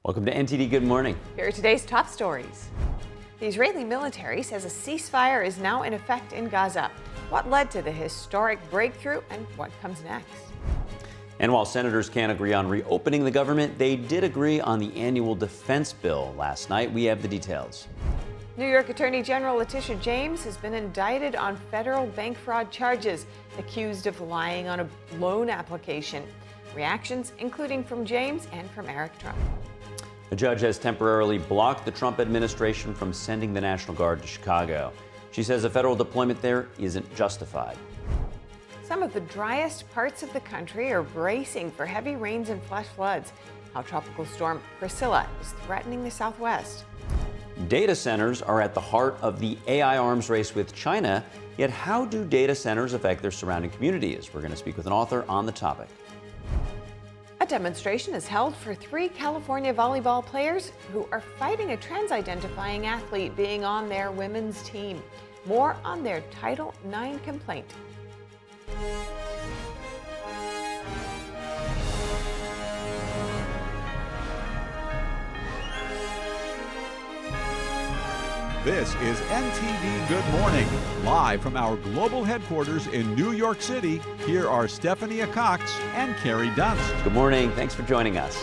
Welcome to NTD Good Morning. Here are today's top stories. The Israeli military says a ceasefire is now in effect in Gaza. What led to the historic breakthrough and what comes next? And while senators can't agree on reopening the government, they did agree on the annual defense bill last night. We have the details. New York Attorney General Letitia James has been indicted on federal bank fraud charges, accused of lying on a loan application. Reactions, including from James and from Eric Trump. A judge has temporarily blocked the Trump administration from sending the National Guard to Chicago. She says a federal deployment there isn't justified. Some of the driest parts of the country are bracing for heavy rains and flash floods. How Tropical Storm Priscilla is threatening the Southwest. Data centers are at the heart of the AI arms race with China, yet how do data centers affect their surrounding communities? We're going to speak with an author on the topic. A demonstration is held for 3 California volleyball players who are fighting a trans-identifying athlete being on their women's team. More on their Title IX complaint. This is NTD Good Morning. Live from our global headquarters in New York City, here are Stephanie Cox and Carrie Dunst. Good morning. Thanks for joining us.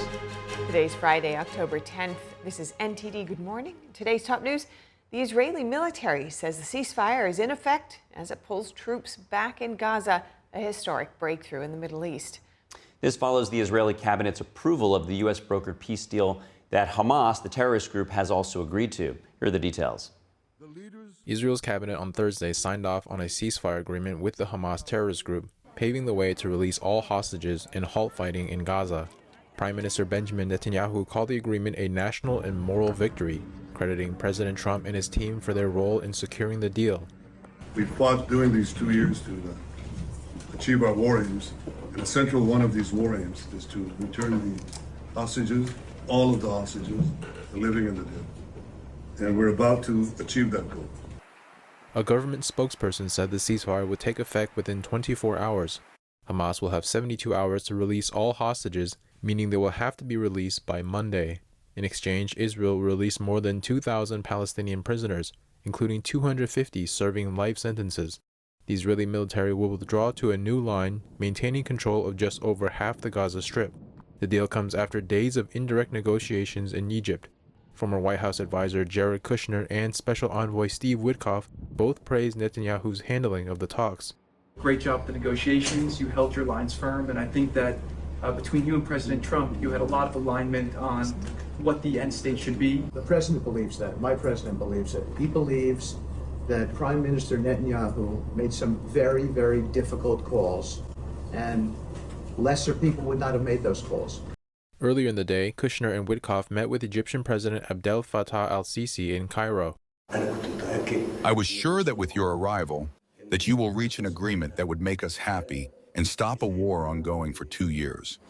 Today's Friday, October 10th. This is NTD Good Morning. Today's top news: the Israeli military says the ceasefire is in effect as it pulls troops back in Gaza, a historic breakthrough in the Middle East. This follows the Israeli cabinet's approval of the U.S. brokered peace deal that Hamas, the terrorist group, has also agreed to. Here are the details. Israel's cabinet on Thursday signed off on a ceasefire agreement with the Hamas terrorist group, paving the way to release all hostages and halt fighting in Gaza. Prime Minister Benjamin Netanyahu called the agreement a national and moral victory, crediting President Trump and his team for their role in securing the deal. We fought during these 2 years to achieve our war aims, and a central one of these war aims is to return the hostages, all of the hostages, the living and the dead. And we're about to achieve that goal. A government spokesperson said the ceasefire would take effect within 24 hours. Hamas will have 72 hours to release all hostages, meaning they will have to be released by Monday. In exchange, Israel will release more than 2,000 Palestinian prisoners, including 250 serving life sentences. The Israeli military will withdraw to a new line, maintaining control of just over half the Gaza Strip. The deal comes after days of indirect negotiations in Egypt. Former White House advisor Jared Kushner and Special Envoy Steve Witkoff both praised Netanyahu's handling of the talks. Great job with the negotiations. You held your lines firm, and I think that between you and President Trump, you had a lot of alignment on what the end state should be. The president believes that. My president believes it. He believes that Prime Minister Netanyahu made some very, very difficult calls, and lesser people would not have made those calls. Earlier in the day, Kushner and Witkoff met with Egyptian President Abdel Fattah al-Sisi in Cairo. I was sure that with your arrival, that you will reach an agreement that would make us happy and stop a war ongoing for 2 years.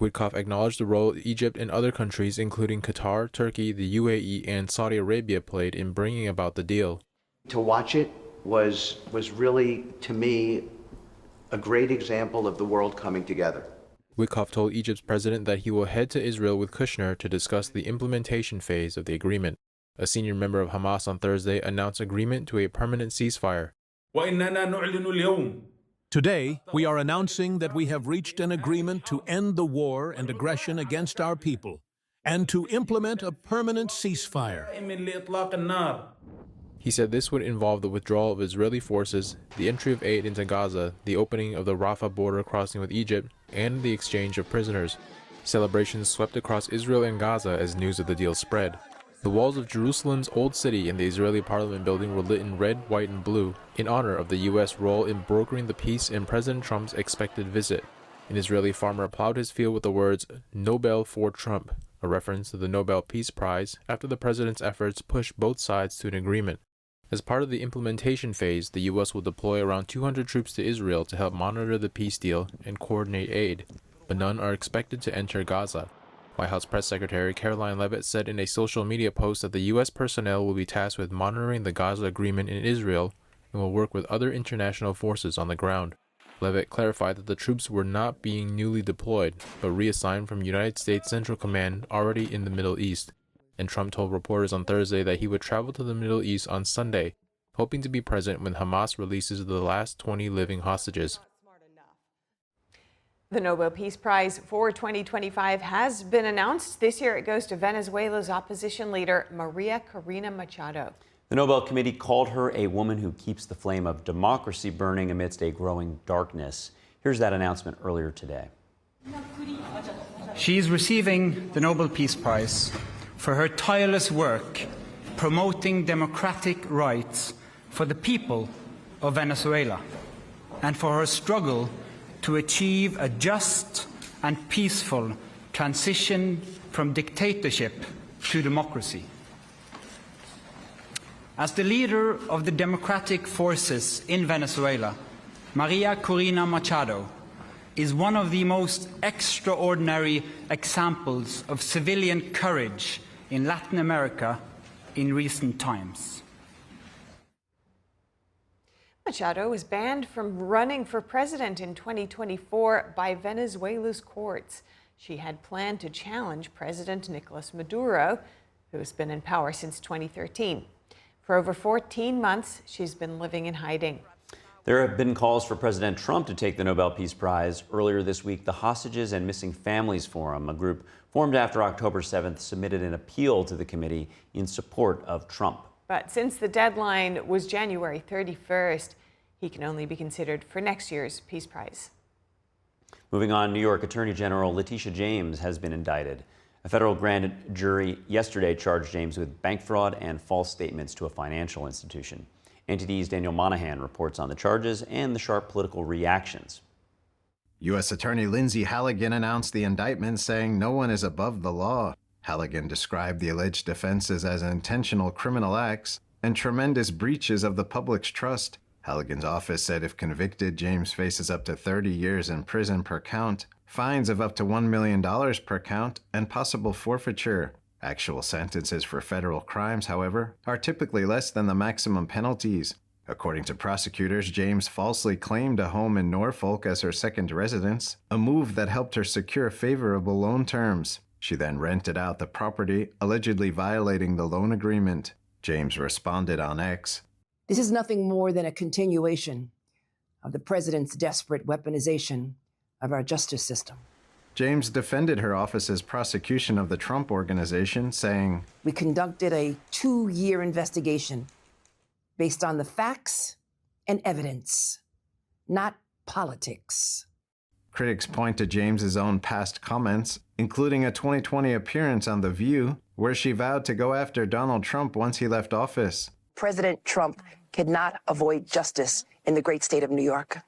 Witkoff acknowledged the role Egypt and other countries, including Qatar, Turkey, the UAE, and Saudi Arabia, played in bringing about the deal. To watch it was really, to me, a great example of the world coming together. Witkoff told Egypt's president that he will head to Israel with Kushner to discuss the implementation phase of the agreement. A senior member of Hamas on Thursday announced agreement to a permanent ceasefire. Today, we are announcing that we have reached an agreement to end the war and aggression against our people and to implement a permanent ceasefire. He said this would involve the withdrawal of Israeli forces, the entry of aid into Gaza, the opening of the Rafah border crossing with Egypt, and the exchange of prisoners. Celebrations swept across Israel and Gaza as news of the deal spread. The walls of Jerusalem's Old City and the Israeli Parliament building were lit in red, white, and blue in honor of the U.S. role in brokering the peace and President Trump's expected visit. An Israeli farmer plowed his field with the words, "Nobel for Trump," a reference to the Nobel Peace Prize after the president's efforts pushed both sides to an agreement. As part of the implementation phase, the U.S. will deploy around 200 troops to Israel to help monitor the peace deal and coordinate aid, but none are expected to enter Gaza. White House Press Secretary Caroline Leavitt said in a social media post that the U.S. personnel will be tasked with monitoring the Gaza agreement in Israel and will work with other international forces on the ground. Leavitt clarified that the troops were not being newly deployed, but reassigned from United States Central Command already in the Middle East. And Trump told reporters on Thursday that he would travel to the Middle East on Sunday, hoping to be present when Hamas releases the last 20 living hostages. The Nobel Peace Prize for 2025 has been announced. This year it goes to Venezuela's opposition leader, Maria Corina Machado. The Nobel Committee called her a woman who keeps the flame of democracy burning amidst a growing darkness. Here's that announcement earlier today. She is receiving the Nobel Peace Prize for her tireless work promoting democratic rights for the people of Venezuela and for her struggle to achieve a just and peaceful transition from dictatorship to democracy. As the leader of the democratic forces in Venezuela, Maria Corina Machado is one of the most extraordinary examples of civilian courage in Latin America in recent times. Machado was banned from running for president in 2024 by Venezuela's courts. She had planned to challenge President Nicolas Maduro, who has been in power since 2013. For over 14 months, she's been living in hiding. There have been calls for President Trump to take the Nobel Peace Prize. Earlier this week, the Hostages and Missing Families Forum, a group formed after October 7th, submitted an appeal to the committee in support of Trump. But since the deadline was January 31st, he can only be considered for next year's Peace Prize. Moving on, New York Attorney General Letitia James has been indicted. A federal grand jury yesterday charged James with bank fraud and false statements to a financial institution. NTD's Daniel Monahan reports on the charges and the sharp political reactions. U.S. Attorney Lindsay Halligan announced the indictment, saying no one is above the law. Halligan described the alleged offenses as intentional criminal acts and tremendous breaches of the public's trust. Halligan's office said if convicted, James faces up to 30 years in prison per count, fines of up to $1 million per count, and possible forfeiture. Actual sentences for federal crimes, however, are typically less than the maximum penalties. According to prosecutors, James falsely claimed a home in Norfolk as her second residence, a move that helped her secure favorable loan terms. She then rented out the property, allegedly violating the loan agreement. James responded on X, "This is nothing more than a continuation of the president's desperate weaponization of our justice system." James defended her office's prosecution of the Trump Organization, saying, "We conducted a 2-year investigation based on the facts and evidence, not politics." Critics point to James's own past comments, including a 2020 appearance on The View, where she vowed to go after Donald Trump once he left office. President Trump cannot avoid justice in the great state of New York.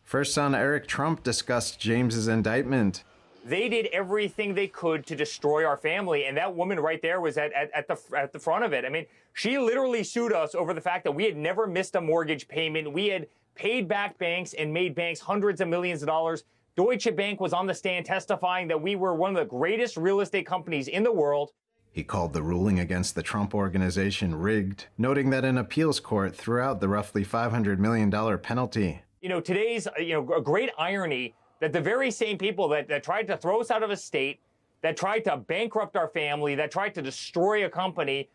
First son Eric Trump discussed James's indictment. They did everything they could to destroy our family, and that woman right there was at the front of it. I mean, she literally sued us over the fact that we had never missed a mortgage payment. We had paid back banks and made banks hundreds of millions of dollars. Deutsche Bank was on the stand testifying that we were one of the greatest real estate companies in the world. He called the ruling against the Trump Organization rigged, noting that an appeals court threw out the roughly $500 million penalty. You know, today's, a great irony that the very same people that tried to throw us out of a state, that tried to bankrupt our family, that tried to destroy a company,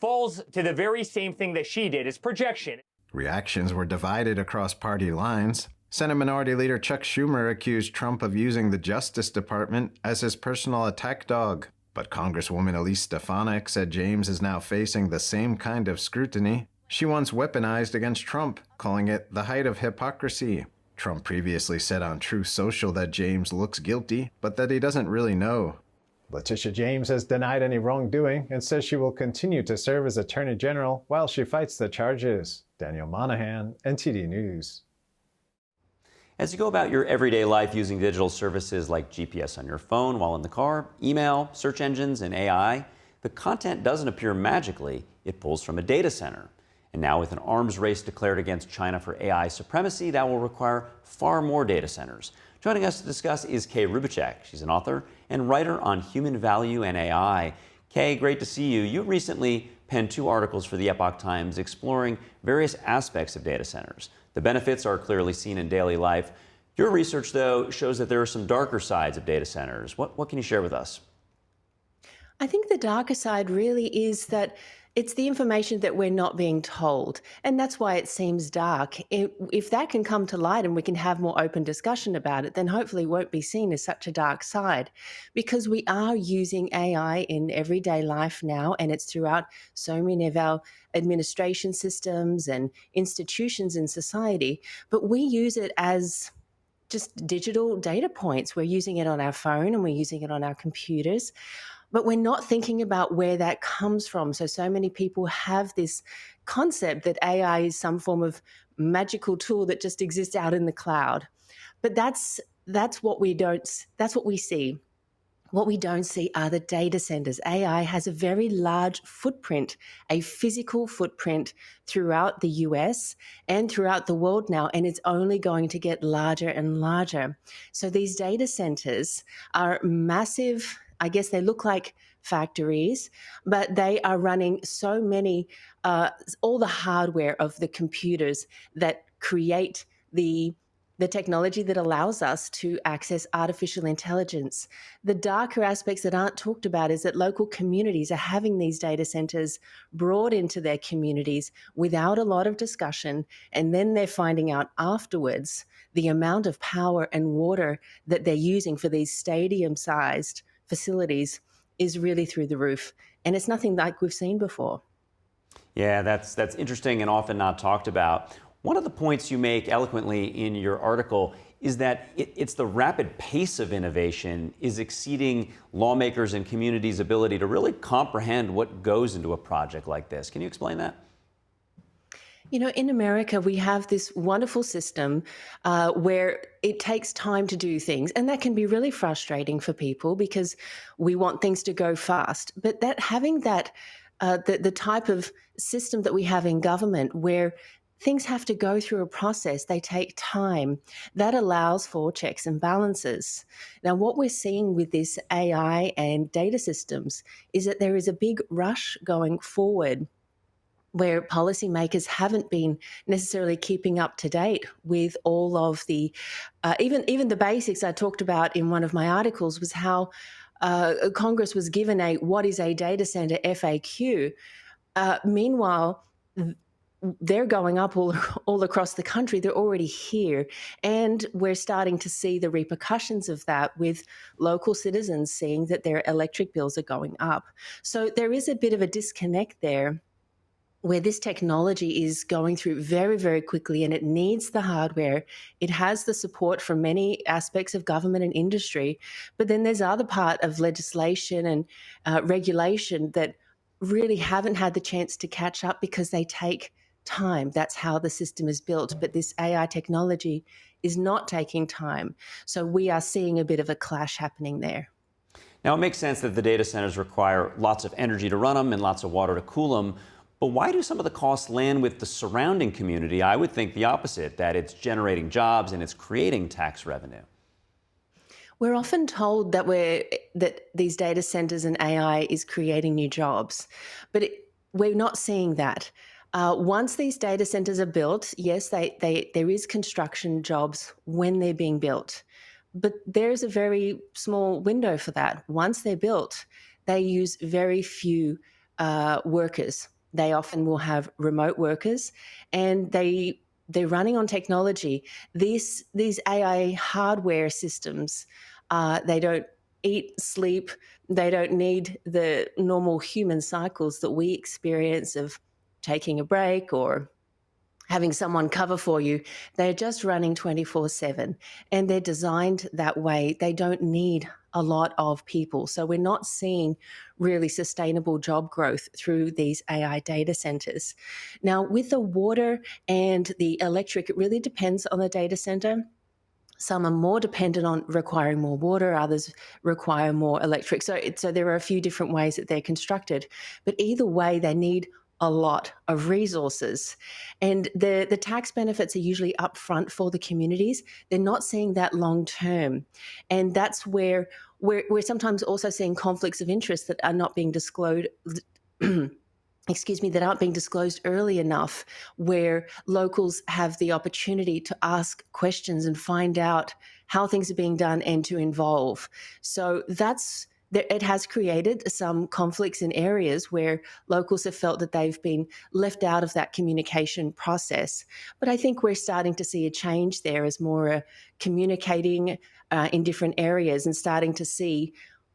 falls to the very same thing that she did, is projection. Reactions were divided across party lines. Senate Minority Leader Chuck Schumer accused Trump of using the Justice Department as his personal attack dog. But Congresswoman Elise Stefanik said James is now facing the same kind of scrutiny she once weaponized against Trump, calling it the height of hypocrisy. Trump previously said on Truth Social that James looks guilty, but that he doesn't really know. Letitia James has denied any wrongdoing and says she will continue to serve as Attorney General while she fights the charges. Daniel Monahan, NTD News. As you go about your everyday life using digital services like GPS on your phone while in the car, email, search engines, and AI, the content doesn't appear magically. It pulls from a data center. And now with an arms race declared against China for AI supremacy, that will require far more data centers. Joining us to discuss is Kay Rubicek. She's an author and writer on human value and AI. Kay, great to see you. You recently penned 2 articles for the Epoch Times exploring various aspects of data centers. The benefits are clearly seen in daily life. Your research, though, shows that there are some darker sides of data centers. What can you share with us? I think the darker side really is that it's the information that we're not being told. And that's why it seems dark. If that can come to light and we can have more open discussion about it, then hopefully it won't be seen as such a dark side. Because we are using AI in everyday life now, and it's throughout so many of our administration systems and institutions in society. But we use it as just digital data points. We're using it on our phone and we're using it on our computers, but we're not thinking about where that comes from. So many people have this concept that AI is some form of magical tool that just exists out in the cloud. But that's what we see. What we don't see are the data centers. AI has a very large footprint, a physical footprint throughout the US and throughout the world now, and it's only going to get larger and larger. So these data centers are massive. I guess they look like factories, but they are running so many, all the hardware of the computers that create the technology that allows us to access artificial intelligence. The darker aspects that aren't talked about is that local communities are having these data centers brought into their communities without a lot of discussion, and then they're finding out afterwards the amount of power and water that they're using for these stadium-sized facilities is really through the roof. And it's nothing like we've seen before. Yeah, that's interesting and often not talked about. One of the points you make eloquently in your article is that it's the rapid pace of innovation is exceeding lawmakers and communities' ability to really comprehend what goes into a project like this. Can you explain that? You know, in America, we have this wonderful system where it takes time to do things. And that can be really frustrating for people because we want things to go fast. But that having that, the type of system that we have in government where things have to go through a process, they take time, that allows for checks and balances. Now, what we're seeing with this AI and data systems is that there is a big rush going forward where policymakers haven't been necessarily keeping up to date with all of the, even the basics I talked about in one of my articles was how Congress was given a what is a data center FAQ. Meanwhile, they're going up all across the country. They're already here. And we're starting to see the repercussions of that with local citizens seeing that their electric bills are going up. So there is a bit of a disconnect there where this technology is going through very, very quickly and it needs the hardware. It has the support from many aspects of government and industry. But then there's other part of legislation and regulation that really haven't had the chance to catch up because they take time. That's how the system is built. But this AI technology is not taking time. So we are seeing a bit of a clash happening there. Now, it makes sense that the data centers require lots of energy to run them and lots of water to cool them. But why do some of the costs land with the surrounding community? I would think the opposite, that it's generating jobs and it's creating tax revenue. We're often told that these data centers and AI is creating new jobs, but we're not seeing that. Once these data centers are built, yes, there is construction jobs when they're being built, but there's a very small window for that. Once they're built, they use very few workers. They often will have remote workers, and they're running on technology. These AI hardware systems, they don't eat, sleep. They don't need the normal human cycles that we experience of taking a break or having someone cover for you. They're just running 24/7, and they're designed that way. They don't need a lot of people. So we're not seeing really sustainable job growth through these AI data centers. Now, with the water and the electric, it really depends on the data center. Some are more dependent on requiring more water, others require more electric. So there are a few different ways that they're constructed. But either way, they need a lot of resources. And the tax benefits are usually upfront for the communities. They're not seeing that long term. And that's where we're sometimes also seeing conflicts of interest that are not being disclosed that aren't being disclosed early enough, where locals have the opportunity to ask questions and find out how things are being done and to involve. So it has created some conflicts in areas where locals have felt that they've been left out of that communication process. But I think we're starting to see a change there as more communicating in different areas and starting to see,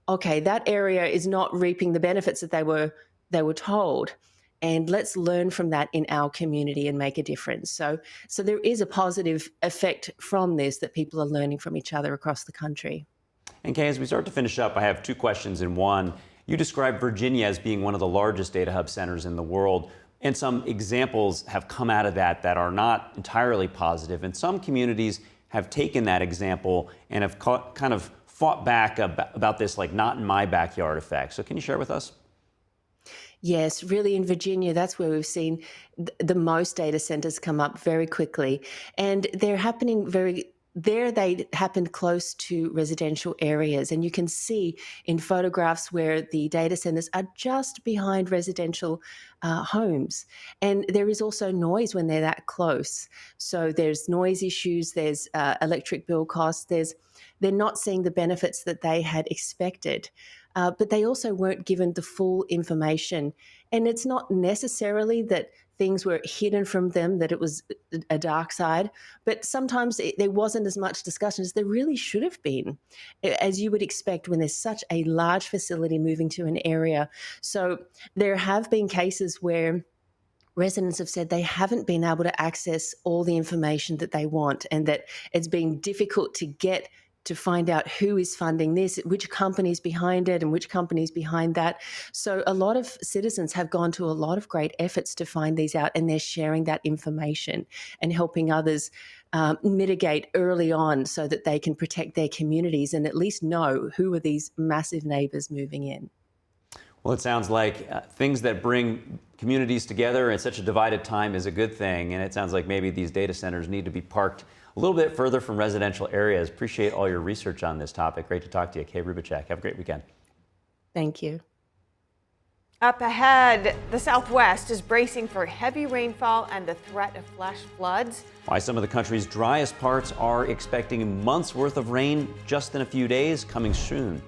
okay, that area is not reaping the benefits that they were told. And let's learn from that in our community and make a difference. So there is a positive effect from this, that people are learning from each other across the country. And Kay, as we start to finish up, I have two questions in one. You described Virginia as being one of the largest data hub centers in the world, and some examples have come out of that that are not entirely positive. And some communities have taken that example and have kind of fought back about this, like, not in my backyard effect. So can you share with us? Yes, really in Virginia, that's where we've seen the most data centers come up very quickly. And they're happening they happened close to residential areas. And you can see in photographs where the data centers are just behind residential homes. And there is also noise when they're that close. So there's noise issues, there's electric bill costs, they're not seeing the benefits that they had expected. But they also weren't given the full information. And it's not necessarily that things were hidden from them, that it was a dark side, but sometimes there wasn't as much discussion as there really should have been, as you would expect when there's such a large facility moving to an area. So there have been cases where residents have said they haven't been able to access all the information that they want, and that it's been difficult to find out who is funding this, which company's behind it, and which company's behind that. So a lot of citizens have gone to a lot of great efforts to find these out, and they're sharing that information and helping others mitigate early on so that they can protect their communities and at least know who are these massive neighbors moving in. Well, it sounds like things that bring communities together in such a divided time is a good thing. And it sounds like maybe these data centers need to be parked a little bit further from residential areas. Appreciate all your research on this topic. Great to talk to you, Kay Rubacek. Have a great weekend. Thank you. Up ahead, the Southwest is bracing for heavy rainfall and the threat of flash floods. Why some of the country's driest parts are expecting months worth of rain just in a few days, coming soon.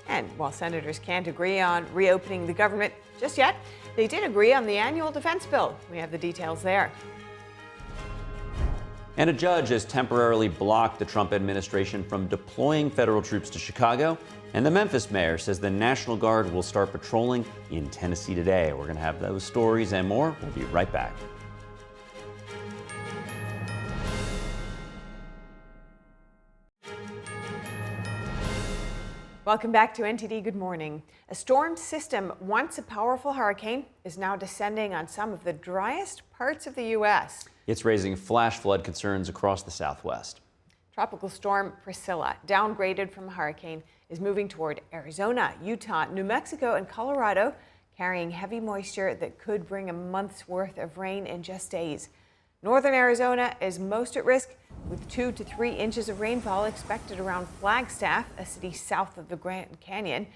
And while senators can't agree on reopening the government just yet, they did agree on the annual defense bill. We have the details there. And a judge has temporarily blocked the Trump administration from deploying federal troops to Chicago. And the Memphis mayor says the National Guard will start patrolling in Tennessee today. We're going to have those stories and more. We'll be right back. Welcome back to NTD Good Morning. A storm system, once a powerful hurricane, is now descending on some of the driest parts of the U.S. It's raising flash flood concerns across the Southwest. Tropical storm Priscilla, downgraded from a hurricane, is moving toward Arizona, Utah, New Mexico, and Colorado, carrying heavy moisture that could bring a month's worth of rain in just days. Northern Arizona is most at risk, with 2 to 3 inches of rainfall expected around Flagstaff, a city south of the Grand Canyon,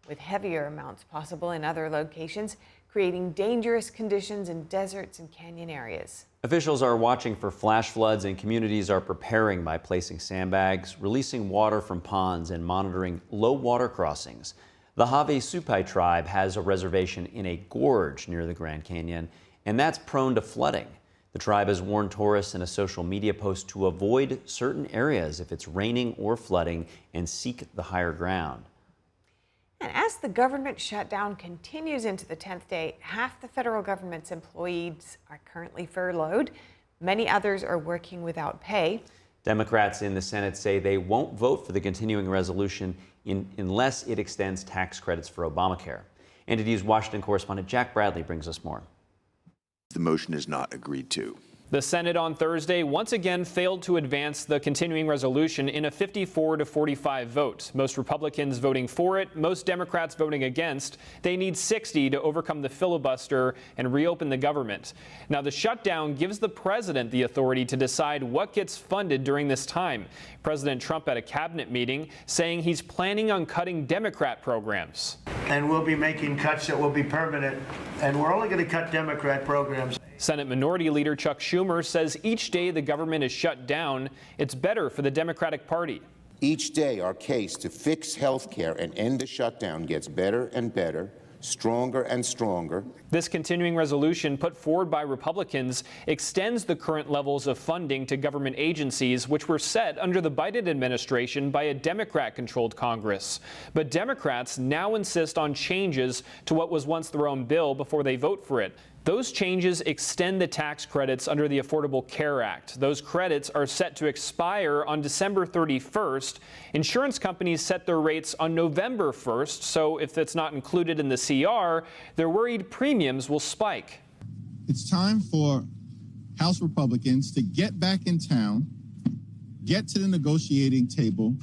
with heavier amounts possible in other locations, creating dangerous conditions in deserts and canyon areas. Officials are watching for flash floods, and communities are preparing by placing sandbags, releasing water from ponds, and monitoring low water crossings. The Havasupai tribe has a reservation in a gorge near the Grand Canyon, and that's prone to flooding. The tribe has warned tourists in a social media post to avoid certain areas if it's raining or flooding and seek the higher ground. And as the government shutdown continues into the 10th day, half the federal government's employees are currently furloughed. Many others are working without pay. Democrats in the Senate say they won't vote for the continuing resolution unless it extends tax credits for Obamacare. NTD's Washington correspondent Jack Bradley brings us more. The motion is not agreed to. The Senate on Thursday once again failed to advance the continuing resolution in a 54-45 vote. Most Republicans voting for it, most Democrats voting against. They need 60 to overcome the filibuster and reopen the government. Now, the shutdown gives the president the authority to decide what gets funded during this time. President Trump at a cabinet meeting saying he's planning on cutting Democrat programs. And we'll be making cuts that will be permanent, and we're only going to cut Democrat programs. Senate Minority Leader Chuck Schumer says each day the government is shut down, it's better for the Democratic Party. Each day our case to fix health care and end the shutdown gets better and better, stronger and stronger. This continuing resolution put forward by Republicans extends the current levels of funding to government agencies, which were set under the Biden administration by a Democrat-controlled Congress. But Democrats now insist on changes to what was once their own bill before they vote for it. Those changes extend the tax credits under the Affordable Care Act. Those credits are set to expire on December 31st. Insurance companies set their rates on November 1st, so if it's not included in the CR, they're worried premiums will spike. It's time for House Republicans to get back in town, get to the negotiating table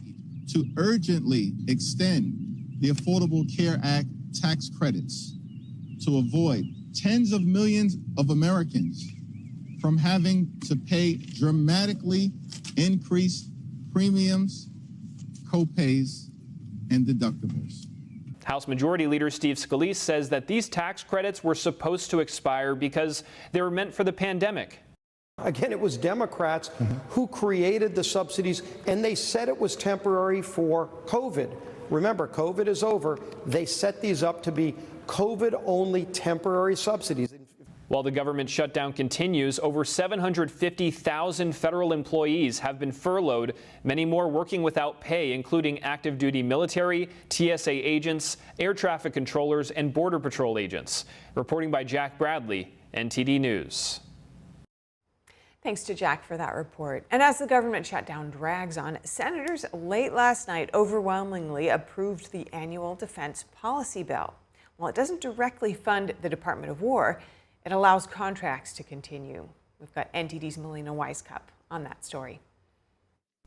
to urgently extend the Affordable Care Act tax credits to avoid tens of millions of Americans from having to pay dramatically increased premiums, co-pays, and deductibles. House Majority Leader Steve Scalise says that these tax credits were supposed to expire because they were meant for the pandemic. Again, it was Democrats who created the subsidies, and they said it was temporary for COVID. Remember, COVID is over. They set these up to be COVID-only temporary subsidies. While the government shutdown continues, over 750,000 federal employees have been furloughed, many more working without pay, including active duty military, TSA agents, air traffic controllers, and Border Patrol agents. Reporting by Jack Bradley, NTD News. Thanks to Jack for that report. And as the government shutdown drags on, senators late last night overwhelmingly approved the annual defense policy bill. While it doesn't directly fund the Department of War, it allows contracts to continue. We've got NTD's Melina Weiskup on that story.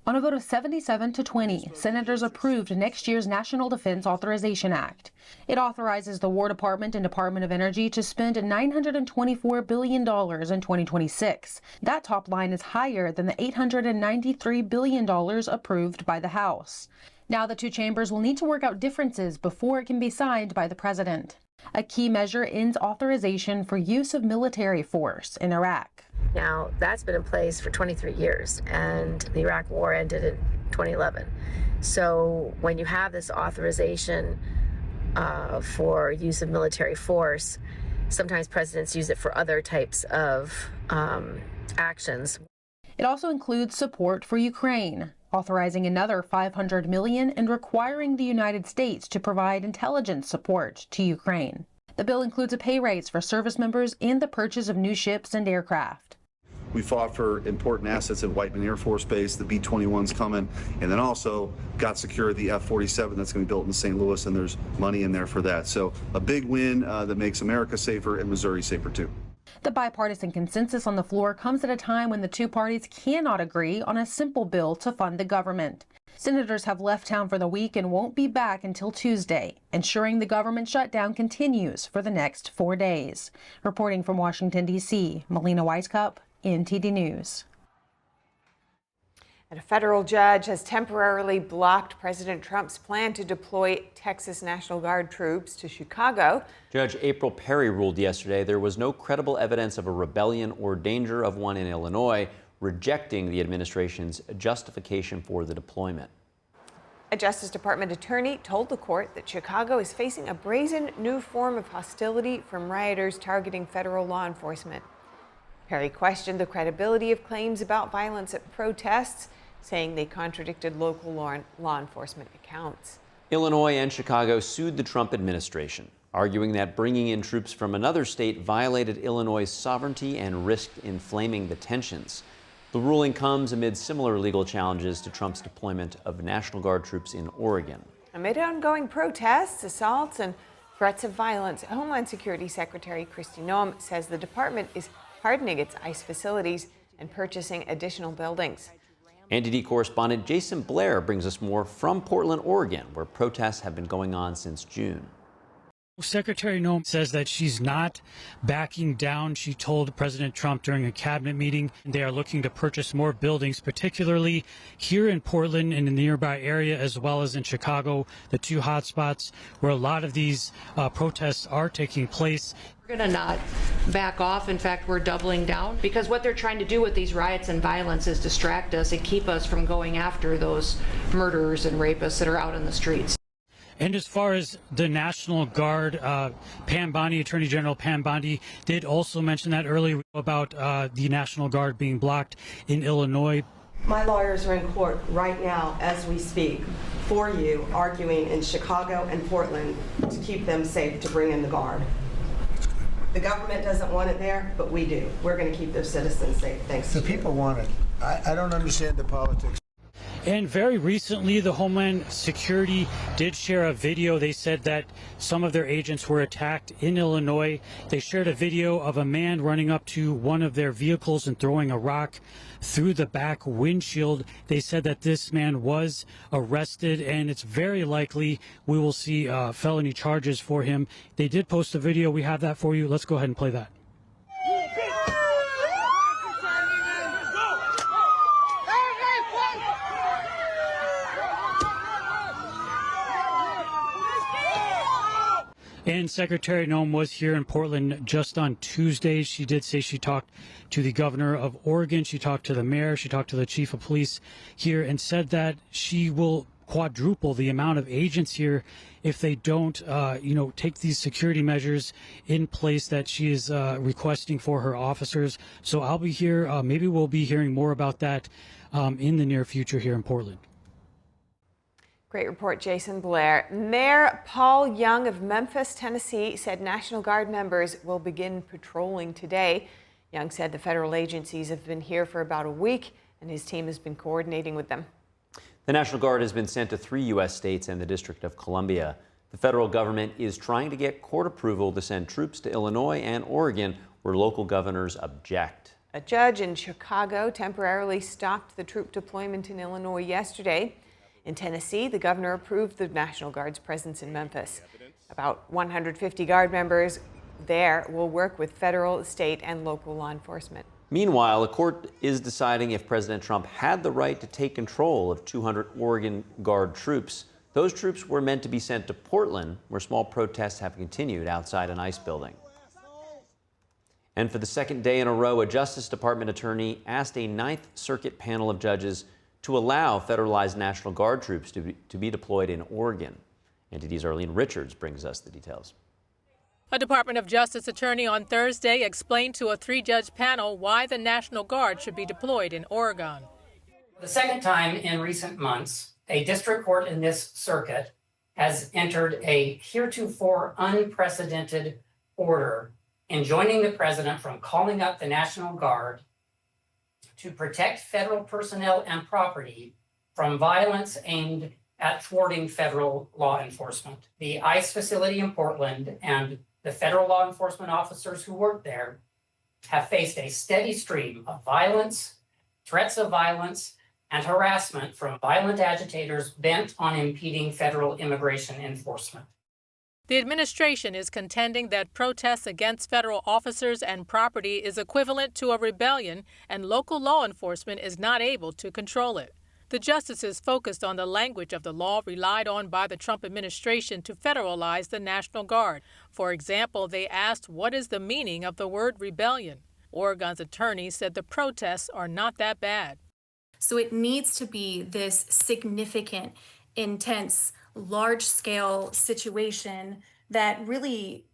On a vote of 77 to 20, senators approved next year's National Defense Authorization Act. It authorizes the War Department and Department of Energy to spend $924 billion in 2026. That top line is higher than the $893 billion approved by the House. Now the two chambers will need to work out differences before it can be signed by the president. A key measure ends authorization for use of military force in Iraq. Now, that's been in place for 23 years, and the Iraq War ended in 2011. So when you have this authorization for use of military force, sometimes presidents use it for other types of actions. It also includes support for Ukraine, authorizing another $500 million and requiring the United States to provide intelligence support to Ukraine. The bill includes a pay raise for service members and the purchase of new ships and aircraft. We fought for important assets at Whiteman Air Force Base, the B-21's coming, and then also got secured the F-47 that's going to be built in St. Louis, and there's money in there for that. So a big win that makes America safer and Missouri safer too. The bipartisan consensus on the floor comes at a time when the two parties cannot agree on a simple bill to fund the government. Senators have left town for the week and won't be back until Tuesday, ensuring the government shutdown continues for the next 4 days. Reporting from Washington, D.C., Melina Weiskup, NTD News. And a federal judge has temporarily blocked President Trump's plan to deploy Texas National Guard troops to Chicago. Judge April Perry ruled yesterday there was no credible evidence of a rebellion or danger of one in Illinois, rejecting the administration's justification for the deployment. A Justice Department attorney told the court that Chicago is facing a brazen new form of hostility from rioters targeting federal law enforcement. Perry questioned the credibility of claims about violence at protests, saying they contradicted local law enforcement accounts. Illinois and Chicago sued the Trump administration, arguing that bringing in troops from another state violated Illinois' sovereignty and risked inflaming the tensions. The ruling comes amid similar legal challenges to Trump's deployment of National Guard troops in Oregon. Amid ongoing protests, assaults, and threats of violence, Homeland Security Secretary Kristi Noem says the department is hardening its ICE facilities and purchasing additional buildings. NTD correspondent Jason Blair brings us more from Portland, Oregon, where protests have been going on since June. Secretary Noem says that she's not backing down. She told President Trump during a cabinet meeting they are looking to purchase more buildings, particularly here in Portland and in the nearby area, as well as in Chicago, the two hotspots where a lot of these protests are taking place. We're going to not back off. In fact, we're doubling down, because what they're trying to do with these riots and violence is distract us and keep us from going after those murderers and rapists that are out in the streets. And as far as the National Guard, Pam Bondi, Attorney General Pam Bondi, did also mention that earlier about the National Guard being blocked in Illinois. My lawyers are in court right now as we speak for you, arguing in Chicago and Portland to keep them safe, to bring in the Guard. The government doesn't want it there, but we do. We're going to keep their citizens safe. Thanks. The people want it. I don't understand the politics. And very recently, the Homeland Security did share a video. They said that some of their agents were attacked in Illinois. They shared a video of a man running up to one of their vehicles and throwing a rock through the back windshield. They said that this man was arrested, and it's very likely we will see felony charges for him. They did post a video. We have that for you. Let's go ahead and play that. And Secretary Noem was here in Portland just on Tuesday. She did say she talked to the governor of Oregon. She talked to the mayor. She talked to the chief of police here and said that she will quadruple the amount of agents here if they don't, take these security measures in place that she is requesting for her officers. So I'll be here. Maybe we'll be hearing more about that in the near future here in Portland. Great report, Jason Blair. Mayor Paul Young of Memphis, Tennessee, said National Guard members will begin patrolling today. Young said the federal agencies have been here for about a week, and his team has been coordinating with them. The National Guard has been sent to 3 U.S. states and the District of Columbia. The federal government is trying to get court approval to send troops to Illinois and Oregon, where local governors object. A judge in Chicago temporarily stopped the troop deployment in Illinois yesterday. In Tennessee, the governor approved the National Guard's presence in Memphis. About 150 Guard members there will work with federal, state, and local law enforcement. Meanwhile, a court is deciding if President Trump had the right to take control of 200 Oregon Guard troops. Those troops were meant to be sent to Portland, where small protests have continued outside an ICE building. And for the second day in a row, a Justice Department attorney asked a Ninth Circuit panel of judges to allow federalized National Guard troops to be deployed in Oregon. NTD's Arlene Richards brings us the details. A Department of Justice attorney on Thursday explained to a 3-judge panel why the National Guard should be deployed in Oregon. The second time in recent months, a district court in this circuit has entered a heretofore unprecedented order enjoining the president from calling up the National Guard to protect federal personnel and property from violence aimed at thwarting federal law enforcement. The ICE facility in Portland and the federal law enforcement officers who work there have faced a steady stream of violence, threats of violence, and harassment from violent agitators bent on impeding federal immigration enforcement. The administration is contending that protests against federal officers and property is equivalent to a rebellion, and local law enforcement is not able to control it. The justices focused on the language of the law relied on by the Trump administration to federalize the National Guard. For example, they asked what is the meaning of the word rebellion. Oregon's attorney said the protests are not that bad. So it needs to be this significant, intense, large-scale situation that really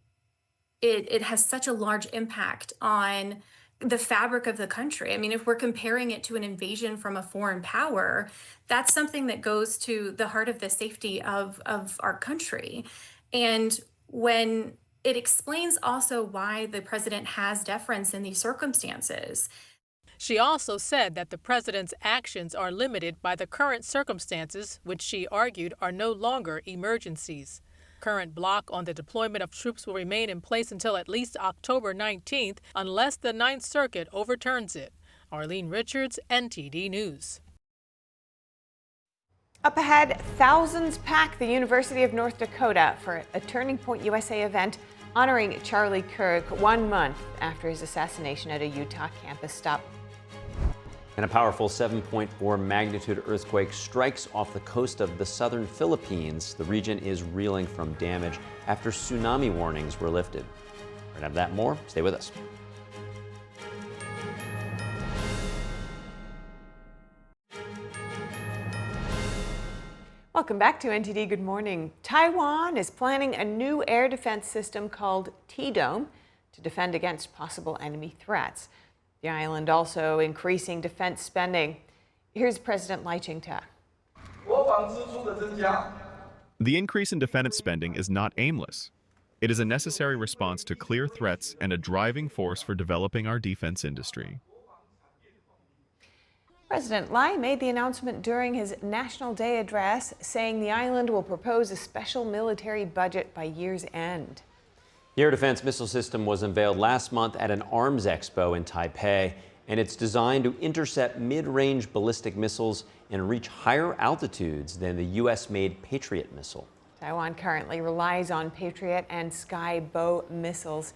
it has such a large impact on the fabric of the country. I mean, if we're comparing it to an invasion from a foreign power, that's something that goes to the heart of the safety of our country. And when it explains also why the president has deference in these circumstances. She also said that the president's actions are limited by the current circumstances, which she argued are no longer emergencies. current block on the deployment of troops will remain in place until at least October 19th, unless the Ninth Circuit overturns it. Arlene Richards, NTD News. Up ahead, thousands pack the University of North Dakota for a Turning Point USA event honoring Charlie Kirk 1 month after his assassination at a Utah campus stop. And a powerful 7.4 magnitude earthquake strikes off the coast of the southern Philippines. The region is reeling from damage after tsunami warnings were lifted. We're going to have that and more. Stay with us. Welcome back to NTD Good Morning. Taiwan is planning a new air defense system called T-Dome to defend against possible enemy threats. The island also increasing defense spending. Here's President Lai Ching-te. The increase in defense spending is not aimless. It is a necessary response to clear threats and a driving force for developing our defense industry. President Lai made the announcement during his National Day address, saying the island will propose a special military budget by year's end. The air defense missile system was unveiled last month at an arms expo in Taipei, and it's designed to intercept mid-range ballistic missiles and reach higher altitudes than the U.S.-made Patriot missile. Taiwan currently relies on Patriot and Sky-Bow missiles,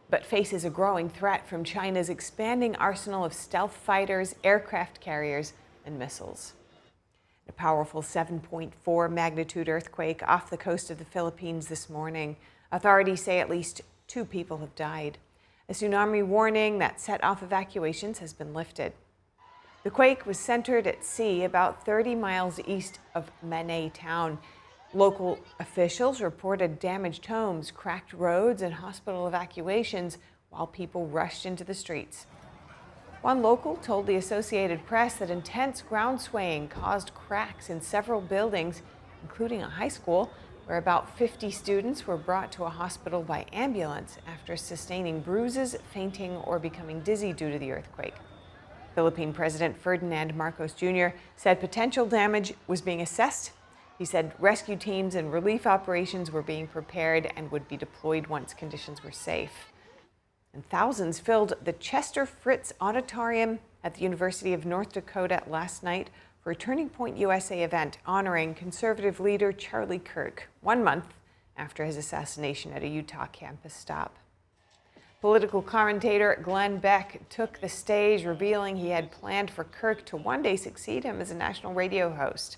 but faces a growing threat from China's expanding arsenal of stealth fighters, aircraft carriers, and missiles. A powerful 7.4 magnitude earthquake off the coast of the Philippines this morning. Authorities say at least 2 people have died. A tsunami warning that set off evacuations has been lifted. The quake was centered at sea about 30 miles east of Manay town. Local officials reported damaged homes, cracked roads, and hospital evacuations while people rushed into the streets. One local told the Associated Press that intense ground swaying caused cracks in several buildings, including a high school, where about 50 students were brought to a hospital by ambulance after sustaining bruises, fainting, or becoming dizzy due to the earthquake. Philippine President Ferdinand Marcos Jr. said potential damage was being assessed. He said rescue teams and relief operations were being prepared and would be deployed once conditions were safe. And thousands filled the Chester Fritz Auditorium at the University of North Dakota last night for a Turning Point USA event honoring conservative leader Charlie Kirk 1 month after his assassination at a Utah campus stop. Political commentator Glenn Beck took the stage, revealing he had planned for Kirk to one day succeed him as a national radio host.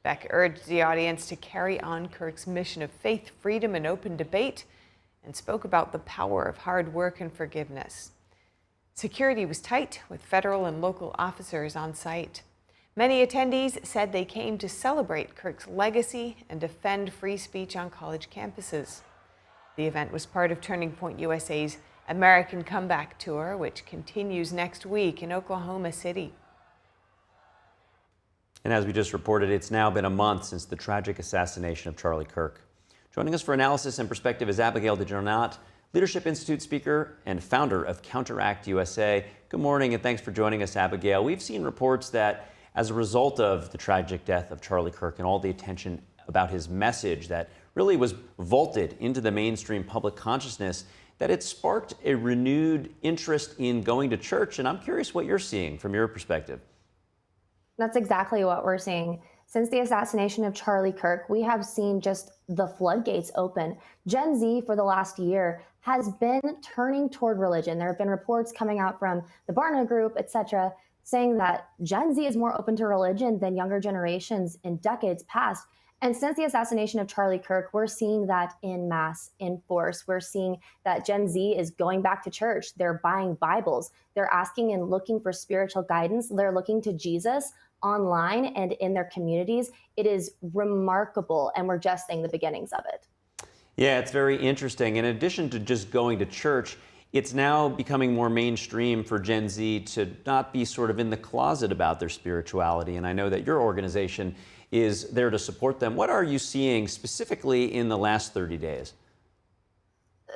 Beck urged the audience to carry on Kirk's mission of faith, freedom, and open debate, and spoke about the power of hard work and forgiveness. Security was tight, with federal and local officers on site. Many attendees said they came to celebrate Kirk's legacy and defend free speech on college campuses. The event was part of Turning Point USA's American Comeback Tour, which continues next week in Oklahoma City. And as we just reported, it's now been a month since the tragic assassination of Charlie Kirk. Joining us for analysis and perspective is Abigail DeJournette, Leadership Institute speaker and founder of Counteract USA. Good morning, and thanks for joining us, Abigail. We've seen reports that as a result of the tragic death of Charlie Kirk and all the attention about his message that really was vaulted into the mainstream public consciousness, that it sparked a renewed interest in going to church. And I'm curious what you're seeing from your perspective. That's exactly what we're seeing. Since the assassination of Charlie Kirk, we have seen just the floodgates open. Gen Z for the last year has been turning toward religion. There have been reports coming out from the Barna Group, etc., saying that Gen Z is more open to religion than younger generations in decades past. And since the assassination of Charlie Kirk, we're seeing that in mass, in force. We're seeing that Gen Z is going back to church. They're buying Bibles. They're asking and looking for spiritual guidance. They're looking to Jesus online and in their communities. It is remarkable, and we're just seeing the beginnings of it. Yeah, it's very interesting. In addition to just going to church, it's now becoming more mainstream for Gen Z to not be sort of in the closet about their spirituality. And I know that your organization is there to support them. What are you seeing specifically in the last 30 days?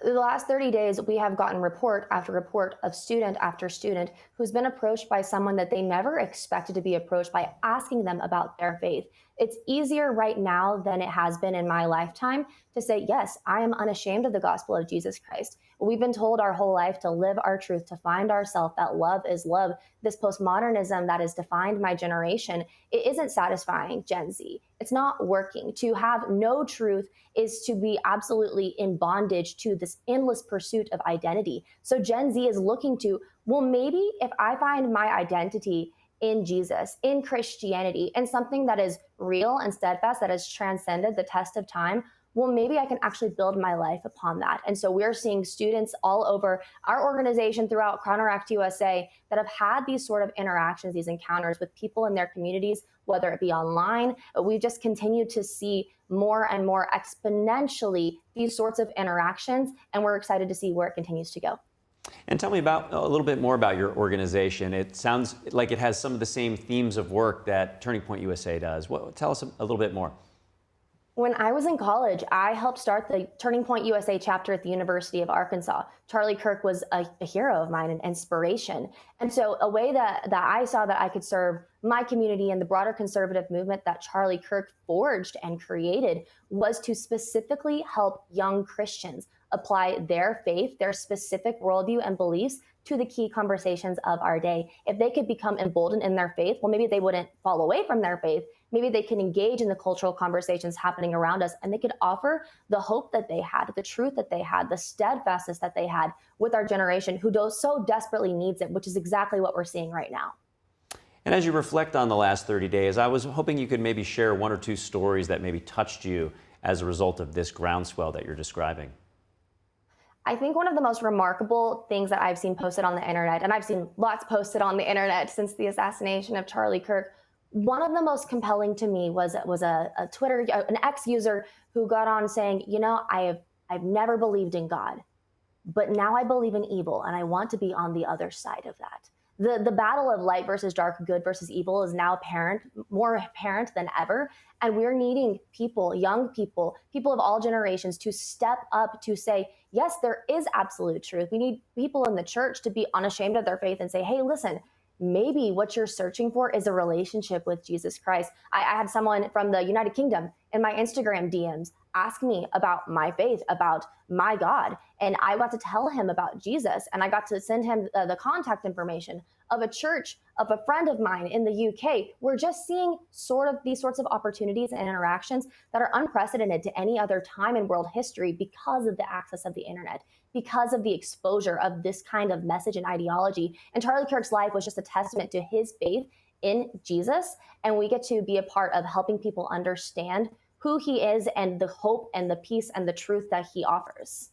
The last 30 days, we have gotten report after report of student after student who's been approached by someone that they never expected to be approached by, asking them about their faith. It's easier right now than it has been in my lifetime to say, yes, I am unashamed of the gospel of Jesus Christ. We've been told our whole life to live our truth, to find ourselves, that love is love. This postmodernism that has defined my generation, it isn't satisfying Gen Z. It's not working. To have no truth is to be absolutely in bondage to this endless pursuit of identity. So Gen Z is looking to, well, maybe if I find my identity in Jesus, in Christianity, and something that is real and steadfast, that has transcended the test of time, well, maybe I can actually build my life upon that. And so we're seeing students all over our organization throughout Counteract USA that have had these sort of interactions, these encounters with people in their communities, whether it be online. We've just continued to see more and more exponentially these sorts of interactions, and we're excited to see where it continues to go. And tell me about a little bit more about your organization. It sounds like it has some of the same themes of work that Turning Point USA does. Tell us a little bit more. When I was in college, I helped start the Turning Point USA chapter at the University of Arkansas. Charlie Kirk was a hero of mine, an inspiration. And so a way that I saw that I could serve my community and the broader conservative movement that Charlie Kirk forged and created was to specifically help young Christians apply their faith, their specific worldview and beliefs to the key conversations of our day. If they could become emboldened in their faith, well, maybe they wouldn't fall away from their faith. Maybe they can engage in the cultural conversations happening around us, and they could offer the hope that they had, the truth that they had, the steadfastness that they had with our generation who so desperately needs it, which is exactly what we're seeing right now. And as you reflect on the last 30 days, I was hoping you could maybe share one or two stories that maybe touched you as a result of this groundswell that you're describing. I think one of the most remarkable things that I've seen posted on the internet, and I've seen lots posted on the internet since the assassination of Charlie Kirk, one of the most compelling to me was a Twitter, an ex-user who got on saying, you know, I've never believed in God, but now I believe in evil, and I want to be on the other side of that. The battle of light versus dark, good versus evil is now apparent, more apparent than ever. And we're needing people, young people, people of all generations to step up to say, yes, there is absolute truth. We need people in the church to be unashamed of their faith and say, hey, listen, maybe what you're searching for is a relationship with Jesus Christ. I had someone from the United Kingdom in my Instagram DMs ask me about my faith, about my God. And I got to tell him about Jesus. And I got to send him the contact information of a church, of a friend of mine in the UK. We're just seeing these sorts of opportunities and interactions that are unprecedented to any other time in world history because of the access of the internet, because of the exposure of this kind of message and ideology. And Charlie Kirk's life was just a testament to his faith in Jesus. And we get to be a part of helping people understand who he is and the hope and the peace and the truth that he offers.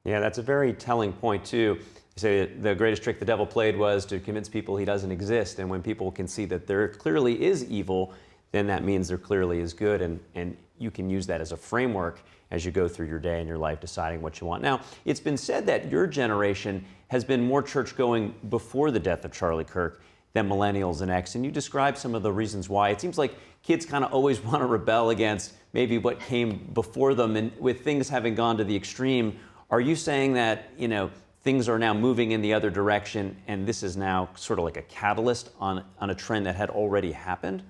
Yeah, that's a very telling point, too. You say the greatest trick the devil played was to convince people he doesn't exist. And when people can see that there clearly is evil, then that means there clearly is good. And you can use that as a framework as you go through your day and your life deciding what you want. Now, it's been said that your generation has been more church-going before the death of Charlie Kirk than millennials and X. And you described some of the reasons why. It seems like kids kind of always want to rebel against maybe what came before them. And with things having gone to the extreme, are you saying that, you know, things are now moving in the other direction and this is now sort of like a catalyst on a trend that had already happened?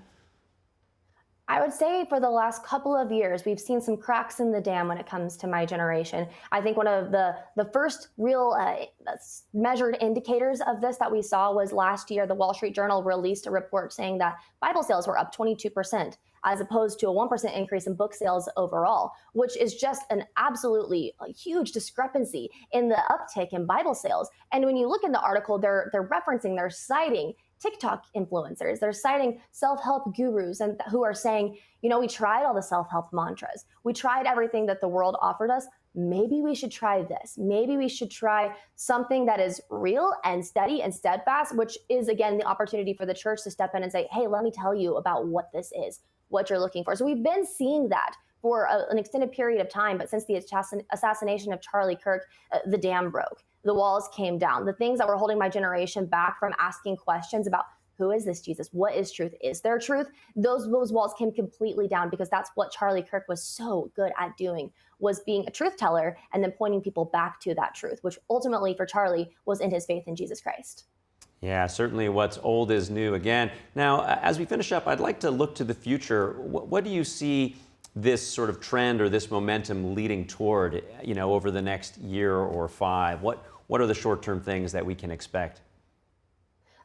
I would say for the last couple of years, we've seen some cracks in the dam when it comes to my generation. I think one of the first real measured indicators of this that we saw was last year, the Wall Street Journal released a report saying that Bible sales were up 22%, as opposed to a 1% increase in book sales overall, which is just an absolutely huge discrepancy in the uptick in Bible sales. And when you look in the article, they're referencing, they're citing TikTok influencers. They're citing self-help gurus and who are saying, you know, we tried all the self-help mantras. We tried everything that the world offered us. Maybe we should try this. Maybe we should try something that is real and steady and steadfast, which is, again, the opportunity for the church to step in and say, hey, let me tell you about what this is, what you're looking for. So we've been seeing that for an extended period of time, but since the assassination of Charlie Kirk, the dam broke. The walls came down. The things that were holding my generation back from asking questions about who is this Jesus? What is truth? Is there truth? Those walls came completely down because that's what Charlie Kirk was so good at doing, was being a truth teller and then pointing people back to that truth, which ultimately for Charlie was in his faith in Jesus Christ. Yeah, certainly what's old is new again. Now, as we finish up, I'd like to look to the future. What do you see this sort of trend or this momentum leading toward, over the next year or 5? What are the short-term things that we can expect?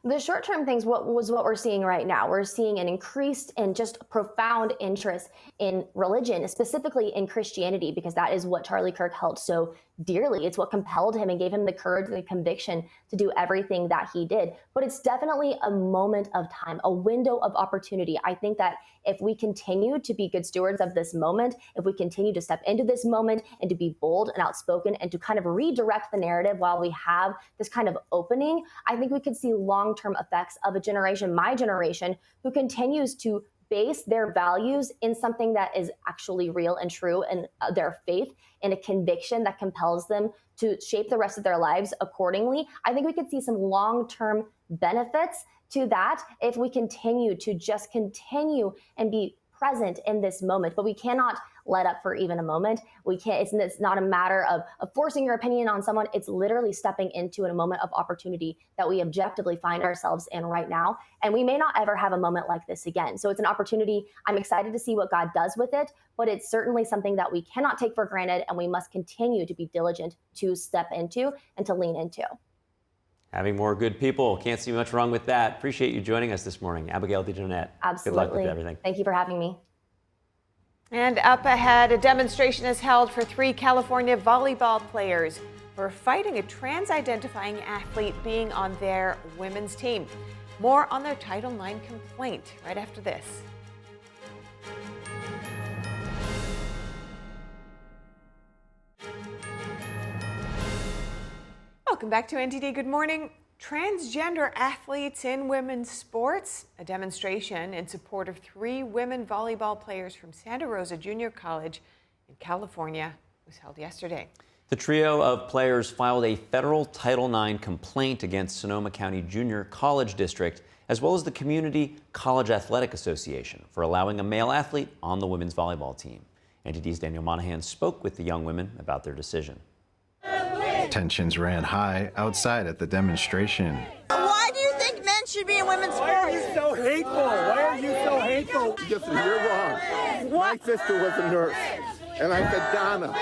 The short-term things what we're seeing right now. We're seeing an increased and just profound interest in religion, specifically in Christianity, because that is what Charlie Kirk held so dearly. It's what compelled him and gave him the courage and the conviction to do everything that he did. But it's definitely a moment of time, a window of opportunity. I think that if we continue to be good stewards of this moment, if we continue to step into this moment and to be bold and outspoken and to kind of redirect the narrative while we have this kind of opening, I think we could see long-term effects of a generation, my generation, who continues to base their values in something that is actually real and true, and their faith in a conviction that compels them to shape the rest of their lives accordingly. I think we could see some long-term benefits to that if we continue and be present in this moment. But we cannot let up for even a moment. We can't. It's not a matter of forcing your opinion on someone. It's literally stepping into a moment of opportunity that we objectively find ourselves in right now. And we may not ever have a moment like this again. So it's an opportunity. I'm excited to see what God does with it, but it's certainly something that we cannot take for granted, and we must continue to be diligent to step into and to lean into. Having more good people. Can't see much wrong with that. Appreciate you joining us this morning. Abigail DeJohnette. Absolutely. Good luck with everything. Thank you for having me. And up ahead, a demonstration is held for 3 California volleyball players who are fighting a trans-identifying athlete being on their women's team. More on their Title IX complaint right after this. Welcome back to NTD. Good morning. Transgender athletes in women's sports. A demonstration in support of 3 women volleyball players from Santa Rosa Junior College in California was held yesterday. The trio of players filed a federal Title IX complaint against Sonoma County Junior College District, as well as the Community College Athletic Association, for allowing a male athlete on the women's volleyball team. NTD's Daniel Monahan spoke with the young women about their decision. Tensions ran high outside at the demonstration. Why do you think men should be in women's sports? Why are you so hateful? Why are you so hateful? Listen, you're wrong. My sister was a nurse, and I said, Donna,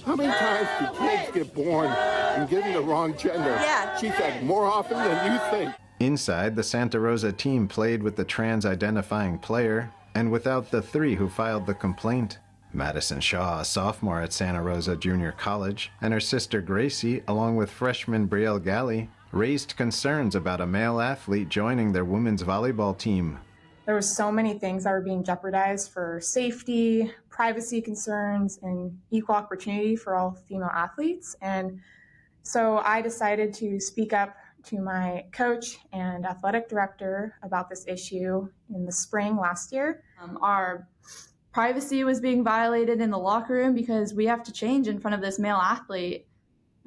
how many times do kids get born and given the wrong gender? Yeah. She said, more often than you think. Inside, the Santa Rosa team played with the trans-identifying player and without the 3 who filed the complaint. Madison Shaw, a sophomore at Santa Rosa Junior College, and her sister Gracie, along with freshman Brielle Galley, raised concerns about a male athlete joining their women's volleyball team. There were so many things that were being jeopardized for safety, privacy concerns, and equal opportunity for all female athletes. And so I decided to speak up to my coach and athletic director about this issue in the spring last year. Our privacy was being violated in the locker room because we have to change in front of this male athlete.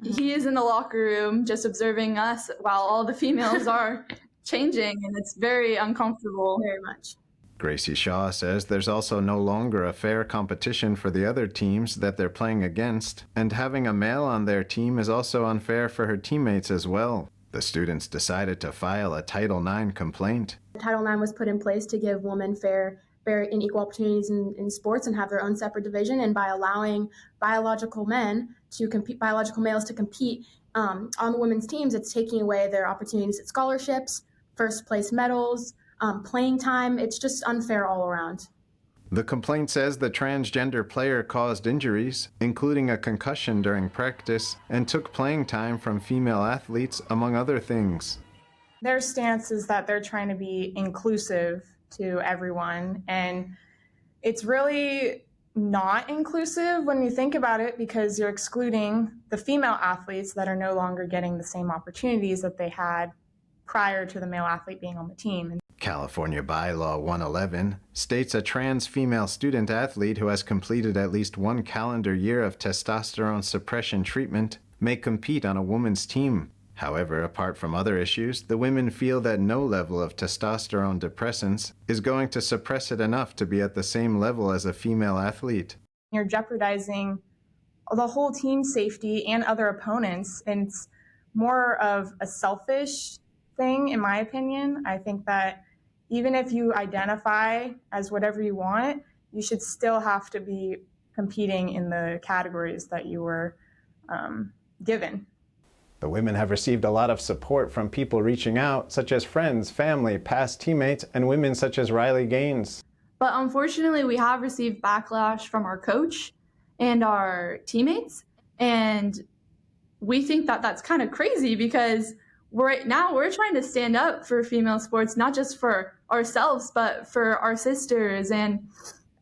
He is in the locker room just observing us while all the females are changing, and it's very uncomfortable, very much. Gracie Shaw says there's also no longer a fair competition for the other teams that they're playing against, and having a male on their team is also unfair for her teammates as well. The students decided to file a Title IX complaint. Title IX was put in place to give women fair and equal opportunities in sports and have their own separate division, and by allowing biological males to compete on the women's teams, it's taking away their opportunities at scholarships, first place medals, playing time. It's just unfair all around. The complaint says the transgender player caused injuries, including a concussion during practice, and took playing time from female athletes, among other things. Their stance is that they're trying to be inclusive to everyone, and it's really not inclusive when you think about it, because you're excluding the female athletes that are no longer getting the same opportunities that they had prior to the male athlete being on the team. California Bylaw 111 states a trans female student athlete who has completed at least 1 calendar year of testosterone suppression treatment may compete on a woman's team. However, apart from other issues, the women feel that no level of testosterone depressants is going to suppress it enough to be at the same level as a female athlete. You're jeopardizing the whole team's safety and other opponents, and it's more of a selfish thing, in my opinion. I think that even if you identify as whatever you want, you should still have to be competing in the categories that you were given. The women have received a lot of support from people reaching out, such as friends, family, past teammates, and women such as Riley Gaines. But unfortunately, we have received backlash from our coach and our teammates. And we think that that's kind of crazy because we're trying to stand up for female sports, not just for ourselves, but for our sisters and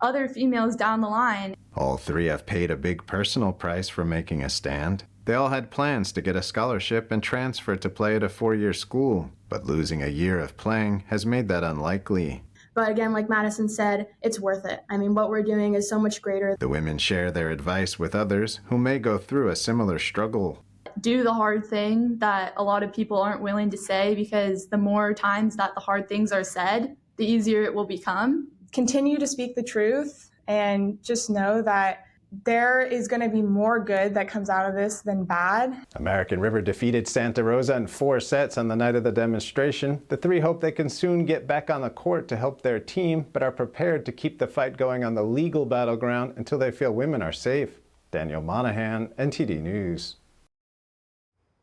other females down the line. All three have paid a big personal price for making a stand. They all had plans to get a scholarship and transfer to play at a 4-year school, but losing a year of playing has made that unlikely. But again, like Madison said, it's worth it. I mean, what we're doing is so much greater. The women share their advice with others who may go through a similar struggle. Do the hard thing that a lot of people aren't willing to say, because the more times that the hard things are said, the easier it will become. Continue to speak the truth and just know that there is going to be more good that comes out of this than bad. American River defeated Santa Rosa in 4 sets on the night of the demonstration. The three hope they can soon get back on the court to help their team, but are prepared to keep the fight going on the legal battleground until they feel women are safe. Daniel Monahan, NTD News.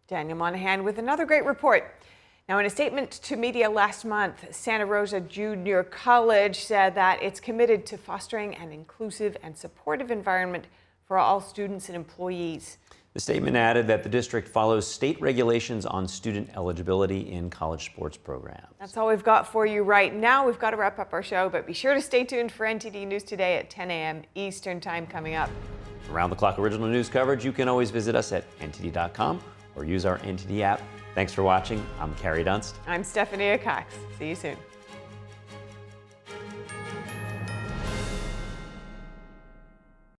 Daniel Monahan with another great report. Now, in a statement to media last month, Santa Rosa Junior College said that it's committed to fostering an inclusive and supportive environment for all students and employees. The statement added that the district follows state regulations on student eligibility in college sports programs. That's all we've got for you right now. We've got to wrap up our show, but be sure to stay tuned for NTD News Today at 10 a.m. Eastern Time coming up. Around-the-clock original news coverage, you can always visit us at ntd.com or use our NTD app. Thanks for watching. I'm Carrie Dunst. I'm Stephanie Cox. See you soon.